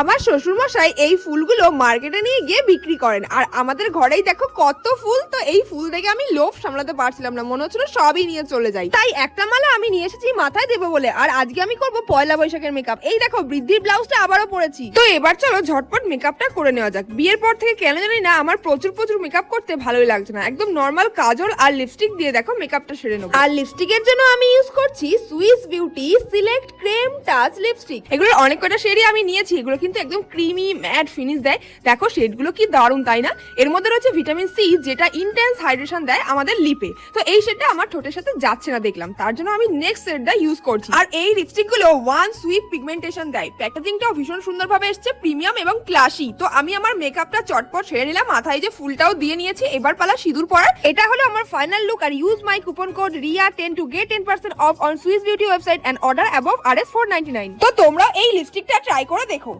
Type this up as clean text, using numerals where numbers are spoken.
আমার শ্বশুর মশাই এই ফুলগুলো মার্কেটে নিয়ে গিয়ে বিক্রি করেন, আর আমাদের ঘরেই দেখো কত ফুল। তো এই ফুল দেখে আমি লোভ সামলাতে পারছিলাম না, মনে হচ্ছিল সবই নিয়ে চলে যাই। তাই একটা মালা আমি নিয়ে এসেছি মাথায় দেবো বলে। আর আজকে আমি করব পয়লা বৈশাখের মেকআপ। এই দেখো বৃদ্ধির ব্লাউজটা আবারও পরেছি। তো এবার চলো ঝটপট মেকআপটা করে নেওয়া যাক। বিয়ের পর থেকে কেন জানি না আমার প্রচুর মেকআপ করতে ভালোই লাগছে না। একদম নর্মাল কাজল আর লিপস্টিক দিয়ে দেখো মেকআপটা সেরে নেবো। আর লিপস্টিকের জন্য আমি ইউজ করছি Swiss Beauty select creme touch lipstick. এগুলোর অনেক কটা শেডই আমি নিয়েছি। এগুলো কিন্তু একদম ক্রিমি ম্যাট ফিনিশ দেয়। দেখো শেডগুলো কি দারুণ, তাই না? এর মধ্যে রয়েছে ভিটামিন সি, যেটা ইন্টেন্স হাইড্রেশন দেয় আমাদের লিপে। তো এই শেডটা আমার ঠোঁটের সাথে যাচ্ছে না দেখলাম, তার জন্য আমি নেক্সট শেডটা ইউজ করছি। আর এই লিপস্টিক গুলো ওয়ান সুইপ পিগমেন্টেশন দেয়। প্যাকেজিংটাও ভীষণ সুন্দরভাবে এসেছে, প্রিমিয়াম এবং ক্লাসি। তো আমি আমার মেকআপটা চটপট সেরে নিলাম, মাথায় যে ফুলটাও দিয়ে নিয়েছি। এবার পালা সিঁদুর পরার। এটা হলো আমার ফাইনাল লুক। আর use my coupon code RIA10 to get 10% off on Swiss Beauty website and order above RS499। তো তোমরা এই লিপস্টিকটা ট্রাই করে দেখো।